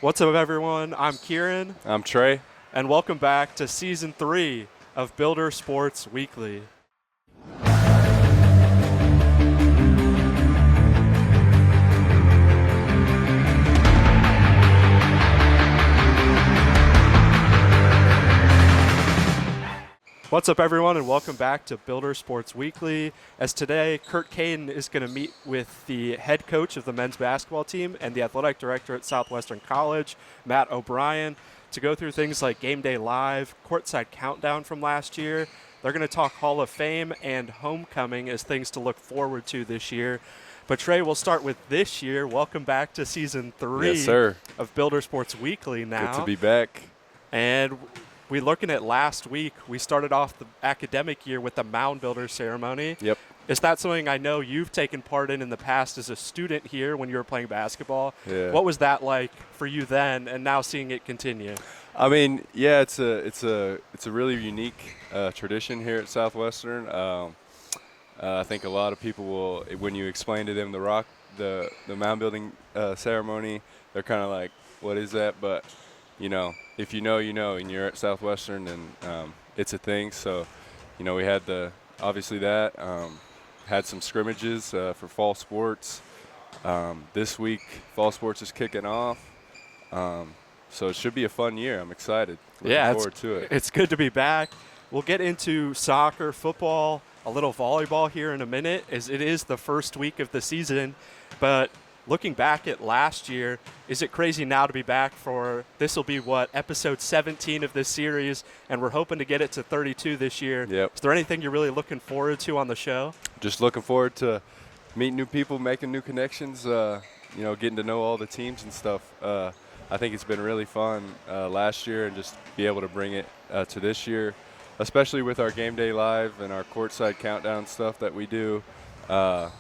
What's up, everyone? I'm Kieran, I'm Trey. and welcome back to Season 3 of Builder Sports Weekly. What's up, everyone, and welcome back to Builder Sports Weekly. As today, Curt Caden is going to meet with the head coach of the men's basketball team and the athletic director at Southwestern College, Matt O'Brien, to go through things like Game Day Live, courtside countdown from last year. They're going to talk Hall of Fame and homecoming as things to look forward to this year. But Trey, we'll start with this year. Welcome back to Season 3 Yes, sir. of Builder Sports Weekly now. Good to be back. And we're looking at last week. We started off the academic year with the Mound Builder ceremony. Yep. Is that something I know you've taken part in the past as a student here when you were playing basketball? Yeah. What was that like for you then, and now seeing it continue? I mean, yeah, it's a really unique tradition here at Southwestern. I think a lot of people will, when you explain to them the mound building ceremony, they're kind of like, "What is that?" But if you know, and you're at Southwestern, and it's a thing. So, we had obviously that. Had some scrimmages for fall sports. This week, fall sports is kicking off. So it should be a fun year. I'm excited. Looking forward to it. It's good to be back. We'll get into soccer, football, a little volleyball here in a minute, as it is the first week of the season. But looking back at last year, is it crazy now to be back for, this will be episode 17 of this series, and we're hoping to get it to 32 this year. Yep. Is there anything you're really looking forward to on the show? Just looking forward to meeting new people, making new connections, getting to know all the teams and stuff. I think it's been really fun last year, and just be able to bring it to this year, especially with our Game Day Live and our courtside countdown stuff that we do,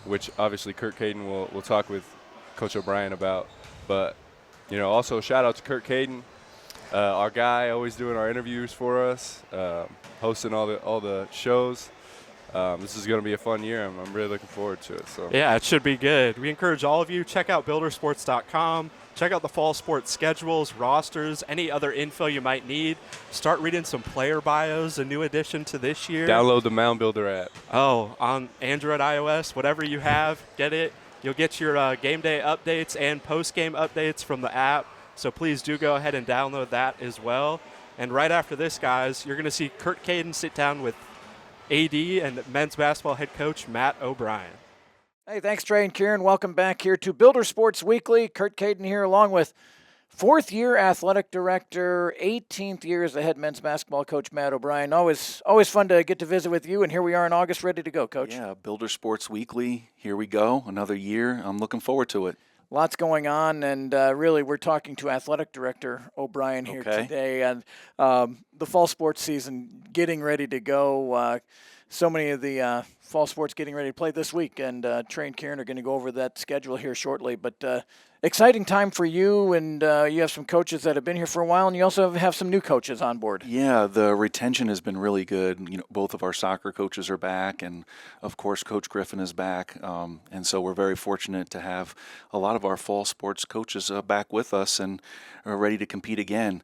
which obviously Curt Caden will talk with Coach O'Brien about. But, also shout out to Curt Caden, our guy, always doing our interviews for us, hosting all the shows. This is going to be a fun year. I'm really looking forward to it. So Yeah, it should be good. We encourage all of you, check out buildersports.com. Check out the fall sports schedules, rosters, any other info you might need. Start reading some player bios, a new addition to this year. Download the Mound Builder app. Oh, on Android, iOS, whatever you have, get it. You'll get your game day updates and post-game updates from the app. So please do go ahead and download that as well. And right after this, guys, you're going to see Curt Caden sit down with AD and men's basketball head coach Matt O'Brien. Hey, thanks, Trey and Kieran. Welcome back here to Builder Sports Weekly. Curt Caden here, along with fourth-year athletic director, 18th year as the head men's basketball coach, Matt O'Brien. Always fun to get to visit with you, and here we are in August, ready to go, Coach. Yeah, Builder Sports Weekly. Here we go, another year. I'm looking forward to it. Lots going on, and really we're talking to athletic director O'Brien here today, and the fall sports season getting ready to go. So many of the fall sports getting ready to play this week, and Trey and Kieran are going to go over that schedule here shortly. But exciting time for you, and you have some coaches that have been here for a while, and you also have some new coaches on board. Yeah, the retention has been really good. Both of our soccer coaches are back, and of course Coach Griffin is back. And so we're very fortunate to have a lot of our fall sports coaches back with us and are ready to compete again.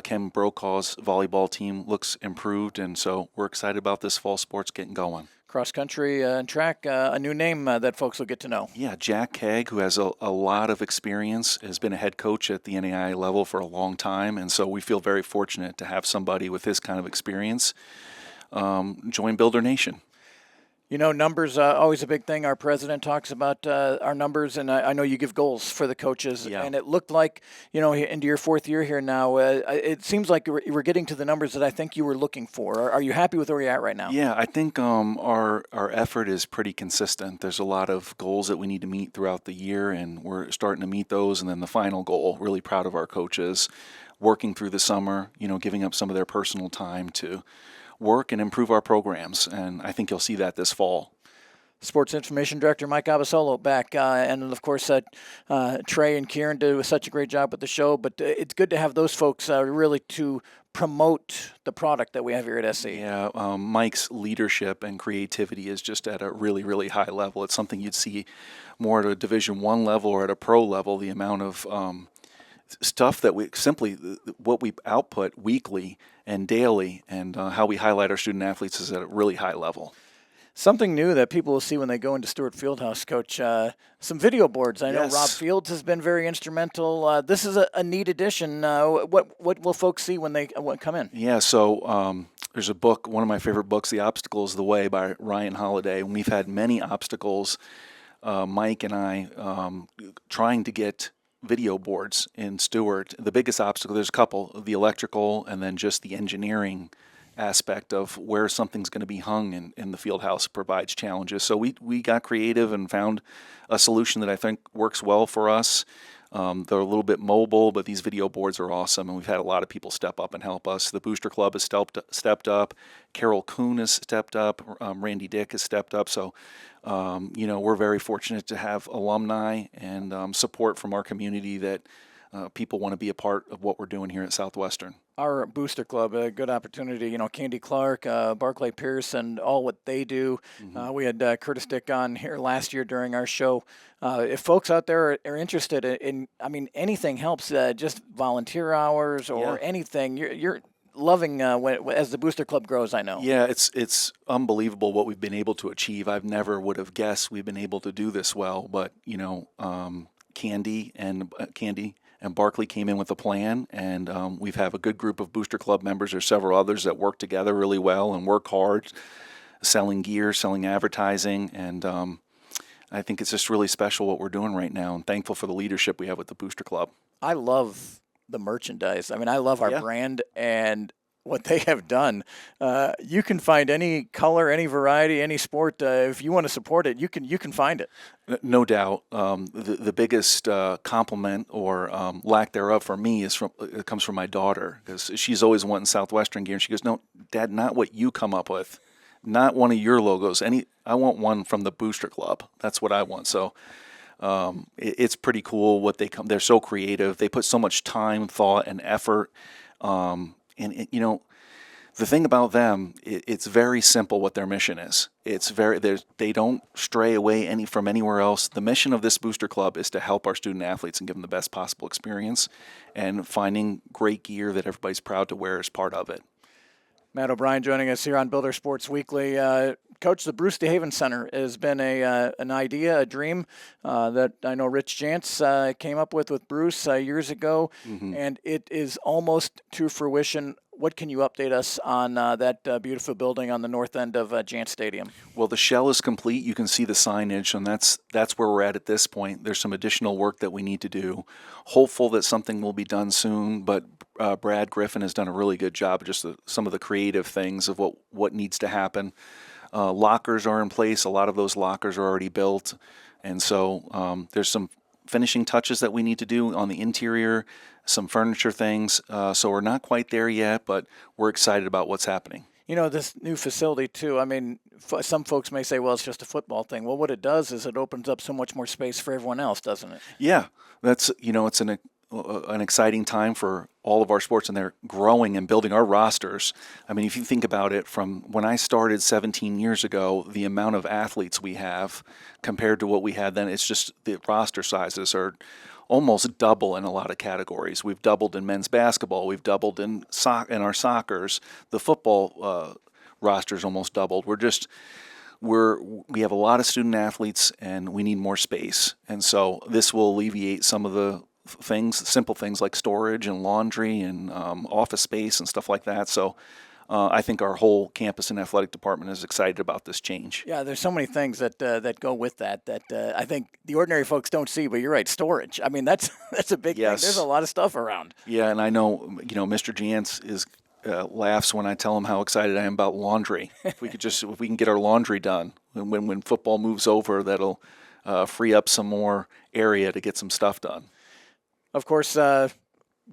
Ken Brokaw's volleyball team looks improved, and so we're excited about this fall sports getting going. Cross country and track, a new name that folks will get to know. Yeah, Jack Kegg, who has a lot of experience, has been a head coach at the NAIA level for a long time, and so we feel very fortunate to have somebody with his kind of experience join Builder Nation. Numbers always a big thing. Our president talks about our numbers, and I know you give goals for the coaches. Yeah. And it looked like, into your fourth year here now, it seems like we're getting to the numbers that I think you were looking for. Are you happy with where you're at right now? Yeah, I think our effort is pretty consistent. There's a lot of goals that we need to meet throughout the year, and we're starting to meet those. And then the final goal, really proud of our coaches, working through the summer, giving up some of their personal time to work and improve our programs, and I think you'll see that this fall. Sports Information Director Mike Abasolo back, and of course Trey and Kieran do such a great job with the show, but it's good to have those folks really to promote the product that we have here at SC. Yeah, Mike's leadership and creativity is just at a really, really high level. It's something you'd see more at a Division I level or at a pro level, the amount of stuff that we simply what we output weekly and daily, and how we highlight our student athletes is at a really high level. Something new that people will see when they go into Stewart Fieldhouse, Coach, some video boards. I know Yes. Rob Fields has been very instrumental. This is a neat addition. What will folks see when they come in? Yeah, so there's a book, one of my favorite books, The Obstacle is the Way by Ryan Holiday. And we've had many obstacles, Mike and I, trying to get video boards in Stewart. The biggest obstacle, there's a couple, the electrical and then just the engineering aspect of where something's going to be hung in the field house provides challenges. So we got creative and found a solution that I think works well for us. They're a little bit mobile, but these video boards are awesome, and we've had a lot of people step up and help us. The Booster Club has stepped up. Carol Kuhn has stepped up. Randy Dick has stepped up. So, we're very fortunate to have alumni and support from our community that people want to be a part of what we're doing here at Southwestern. Our Booster Club, a good opportunity. Candy Clark, Barclay Pierce, and all what they do. Mm-hmm. We had Curtis Dick on here last year during our show. If folks out there are interested in anything helps, just volunteer hours or anything. You're loving as the Booster Club grows, I know. Yeah, it's unbelievable what we've been able to achieve. I've never would have guessed we've been able to do this well, but Candy and Barkley came in with a plan, and we have a good group of Booster Club members. There's several others that work together really well and work hard, selling gear, selling advertising, and I think it's just really special what we're doing right now, and thankful for the leadership we have with the Booster Club. I love the merchandise. I love our brand and what they have done. You can find any color, any variety, any sport. If you want to support it, you can find it. No doubt. The biggest compliment or lack thereof for me it comes from my daughter, because she's always wanting Southwestern gear, and she goes, "No, Dad, not what you come up with, not one of your logos. I want one from the Booster Club. That's what I want." So it's pretty cool what they're so creative. They put so much time, thought, and effort. The thing about them, it's very simple what their mission is. They don't stray away from anywhere else. The mission of this Booster Club is to help our student athletes and give them the best possible experience, and finding great gear that everybody's proud to wear is part of it. Matt O'Brien joining us here on Builder Sports Weekly. Coach, the Bruce DeHaven Center has been an idea, a dream that I know Rich Jantz came up with Bruce years ago, and it is almost to fruition. What can you update us on that beautiful building on the north end of Jantz Stadium? Well, the shell is complete. You can see the signage, and that's where we're at this point. There's some additional work that we need to do. Hopeful that something will be done soon, but Brad Griffin has done a really good job of just some of the creative things of what needs to happen. Lockers are in place. A lot of those lockers are already built, and so there's some finishing touches that we need to do on the interior, some furniture things. So we're not quite there yet, but we're excited about what's happening. This new facility, too, some folks may say, well, it's just a football thing. Well, what it does is it opens up so much more space for everyone else, doesn't it? Yeah, that's, it's an exciting time for all of our sports, and they're growing and building our rosters. If you think about it, from when I started 17 years ago, the amount of athletes we have compared to what we had then, it's just the roster sizes are almost double in a lot of categories. We've doubled in men's basketball. We've doubled in our soccers. The football roster's almost doubled. We have a lot of student athletes, and we need more space. And so this will alleviate some of the simple things like storage and laundry and office space and stuff like that. So I think our whole campus and athletic department is excited about this change. Yeah, there's so many things that go with that I think the ordinary folks don't see, but you're right, storage. That's a big thing. There's a lot of stuff around. Yeah, and I know, Mr. Jantz laughs when I tell him how excited I am about laundry. If we can get our laundry done, when football moves over, that'll free up some more area to get some stuff done. Of course,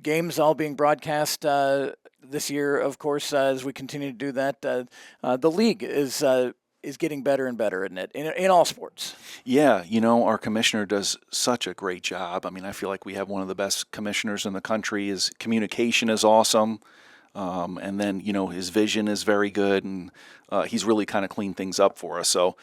games all being broadcast this year, of course, as we continue to do that. The league is getting better and better, isn't it, in all sports? Yeah, our commissioner does such a great job. I feel like we have one of the best commissioners in the country. His communication is awesome. And then, his vision is very good, and he's really kind of cleaned things up for us. So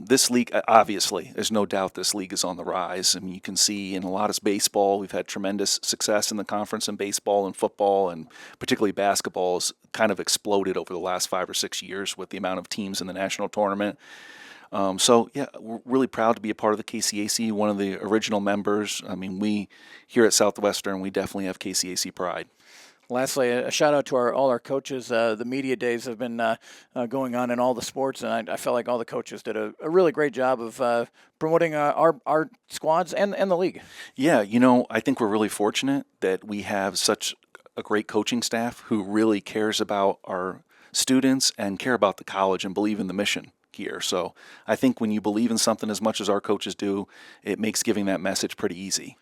this league, obviously, there's no doubt this league is on the rise. I mean, you can see in a lot of baseball, we've had tremendous success in the conference in baseball and football, and particularly basketball has kind of exploded over the last 5 or 6 years with the amount of teams in the national tournament. We're really proud to be a part of the KCAC, one of the original members. I mean, we here at Southwestern, we definitely have KCAC pride. Lastly, a shout out to all our coaches. The media days have been going on in all the sports, and I felt like all the coaches did a really great job of promoting our squads and the league. Yeah, I think we're really fortunate that we have such a great coaching staff who really cares about our students and care about the college and believe in the mission here. So I think when you believe in something as much as our coaches do, it makes giving that message pretty easy.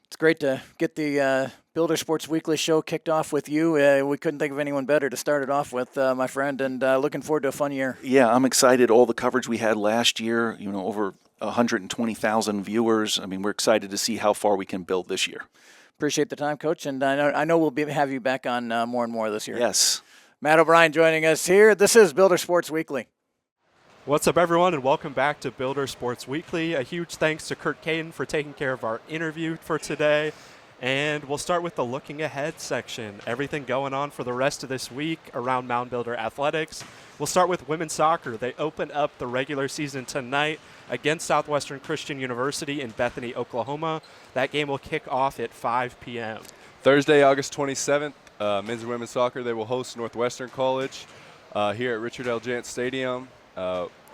It's great to get the Builder Sports Weekly show kicked off with you. We couldn't think of anyone better to start it off with, my friend, and looking forward to a fun year. Yeah, I'm excited. All the coverage we had last year, over 120,000 viewers. I mean, we're excited to see how far we can build this year. Appreciate the time, Coach, and I know we'll have you back on more and more this year. Yes. Matt O'Brien joining us here. This is Builder Sports Weekly. What's up, everyone, and welcome back to Builder Sports Weekly. A huge thanks to Curt Caden for taking care of our interview for today. And we'll start with the looking ahead section. Everything going on for the rest of this week around Mound Builder Athletics. We'll start with women's soccer. They open up the regular season tonight against Southwestern Christian University in Bethany, Oklahoma. That game will kick off at 5 p.m. Thursday, August 27th, men's and women's soccer, they will host Northwestern College here at Richard L. Jant Stadium.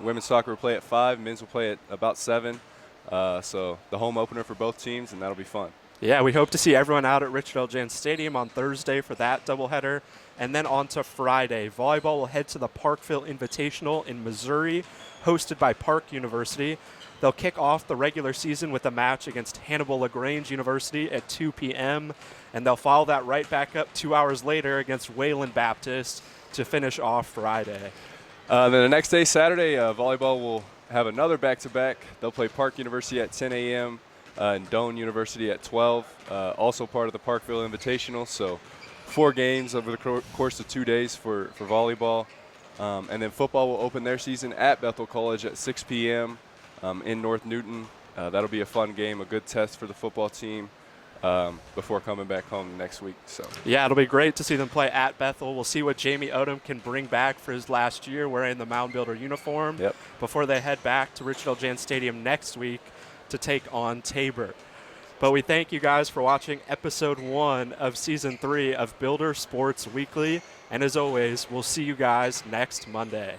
Women's soccer will play at 5, men's will play at about 7. So the home opener for both teams, and that'll be fun. Yeah, we hope to see everyone out at Richard L. Jant Stadium on Thursday for that doubleheader. And then on to Friday. Volleyball will head to the Parkville Invitational in Missouri, hosted by Park University. They'll kick off the regular season with a match against Hannibal LaGrange University at 2 p.m., and they'll follow that right back up 2 hours later against Wayland Baptist to finish off Friday. Then the next day, Saturday, volleyball will have another back-to-back. They'll play Park University at 10 a.m. And Doane University at 12, also part of the Parkville Invitational. So 4 games over the course of 2 days for volleyball. And then football will open their season at Bethel College at 6 p.m. In North Newton. That'll be a fun game, a good test for the football team before coming back home next week. So yeah, it'll be great to see them play at Bethel. We'll see what Jamie Odom can bring back for his last year wearing the Mound Builder uniform before they head back to Richard L. Jant Stadium next week to take on Tabor. But we thank you guys for watching episode 1 of season 3 of Builder Sports Weekly. And as always, we'll see you guys next Monday.